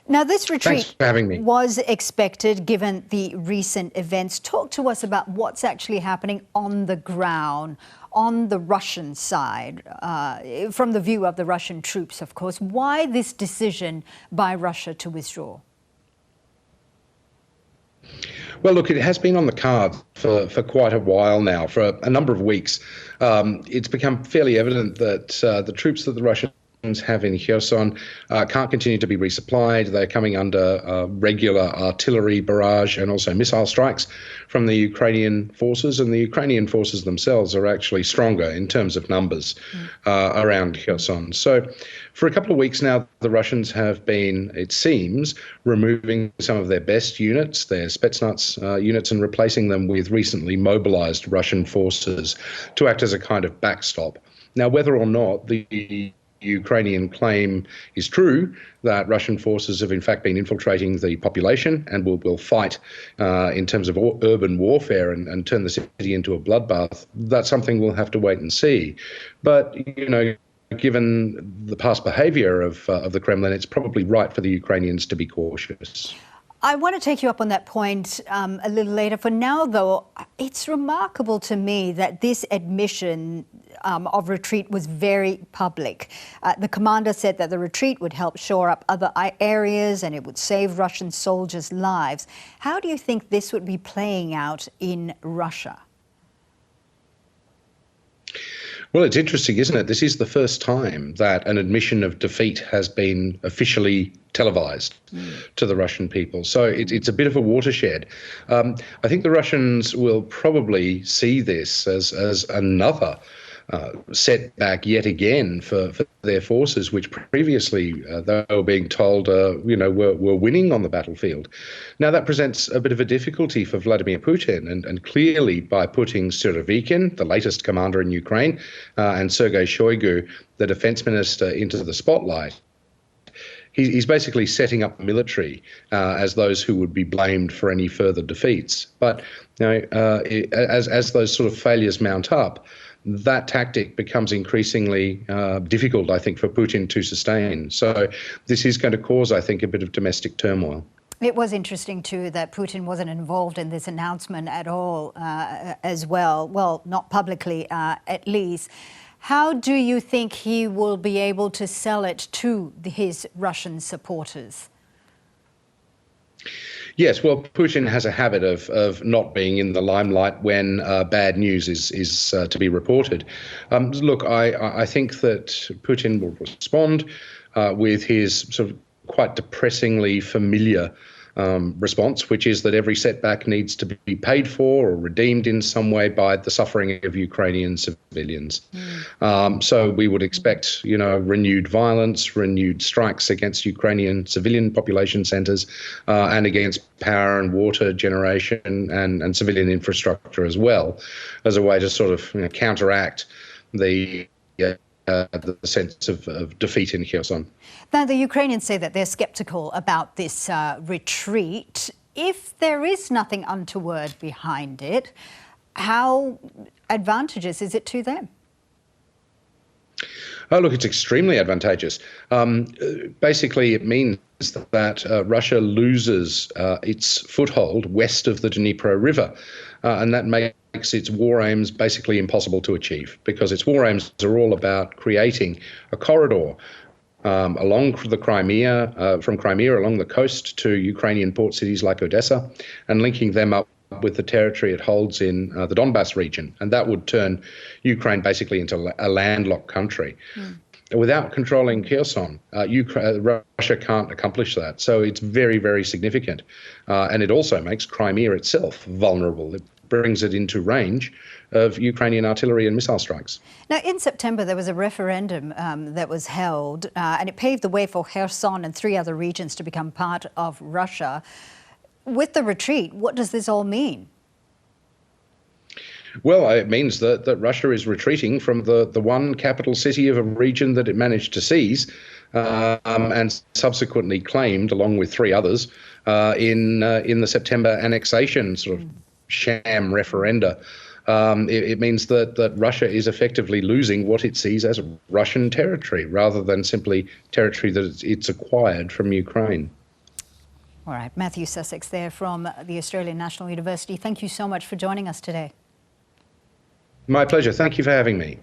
Now, this Thanks retreat for having me. was expected given the recent events. Talk to us about what's actually happening on the ground, on the Russian side, from the view of the Russian troops, of course. Why this decision by Russia to withdraw? Well, look, it has been on the card for quite a while now, for a number of weeks. It's become fairly evident that the troops that the Russians have in Kherson can't continue to be resupplied. They're coming under regular artillery barrage and also missile strikes from the Ukrainian forces, and the Ukrainian forces themselves are actually stronger in terms of numbers around Kherson. So for a couple of weeks now, the Russians have been, it seems, removing some of their best units, their Spetsnaz units, and replacing them with recently mobilized Russian forces to act as a kind of backstop. Now, whether or not the Ukrainian claim is true, that Russian forces have in fact been infiltrating the population and will fight in terms of urban warfare and turn the city into a bloodbath, that's something we'll have to wait and see. But, you know, given the past behaviour of the Kremlin, it's probably right for the Ukrainians to be cautious. I want to take you up on that point a little later. For now, though, it's remarkable to me that this admission of retreat was very public. The commander said that the retreat would help shore up other areas and it would save Russian soldiers' lives. How do you think this would be playing out in Russia? Well, it's interesting, isn't it? This is the first time that an admission of defeat has been officially televised to the Russian people. So it's a bit of a watershed. I think the Russians will probably see this as another setback yet again for their forces, which previously they were being told, were winning on the battlefield. Now that presents a bit of a difficulty for Vladimir Putin, and clearly by putting Surovikin, the latest commander in Ukraine, and Sergei Shoigu, the defense minister, into the spotlight, he's basically setting up the military as those who would be blamed for any further defeats. But as those sort of failures mount up, that tactic becomes increasingly difficult, I think, for Putin to sustain. So this is going to cause, I think, a bit of domestic turmoil. It was interesting, too, that Putin wasn't involved in this announcement at all as well. Well, not publicly, at least. How do you think he will be able to sell it to his Russian supporters? Yes, well, Putin has a habit of not being in the limelight when bad news is to be reported. Look, I think that Putin will respond with his sort of quite depressingly familiar response, which is that every setback needs to be paid for or redeemed in some way by the suffering of Ukrainian civilians. So we would expect, renewed violence, renewed strikes against Ukrainian civilian population centres and against power and water generation and civilian infrastructure as well, as a way to sort of counteract the sense of defeat in Kherson. Now, the Ukrainians say that they're sceptical about this retreat. If there is nothing untoward behind it, how advantageous is it to them? Oh, look, it's extremely advantageous. Basically, it means that Russia loses its foothold west of the Dnipro River, and that makes its war aims basically impossible to achieve, because its war aims are all about creating a corridor along the Crimea, from Crimea along the coast to Ukrainian port cities like Odessa, and linking them up with the territory it holds in the Donbass region. And that would turn Ukraine basically into a landlocked country. Without controlling Kherson, Russia can't accomplish that. So it's very, very significant. And it also makes Crimea itself vulnerable. It brings it into range of Ukrainian artillery and missile strikes. Now, in September, there was a referendum that was held, and it paved the way for Kherson and 3 other regions to become part of Russia. With the retreat, what does this all mean? Well, it means that Russia is retreating from the one capital city of a region that it managed to seize and subsequently claimed, along with 3 others, in the September annexation sort of sham referenda. It means that Russia is effectively losing what it sees as Russian territory rather than simply territory that it's acquired from Ukraine. All right, Matthew Sussex there from the Australian National University. Thank you so much for joining us today. My pleasure. Thank you for having me.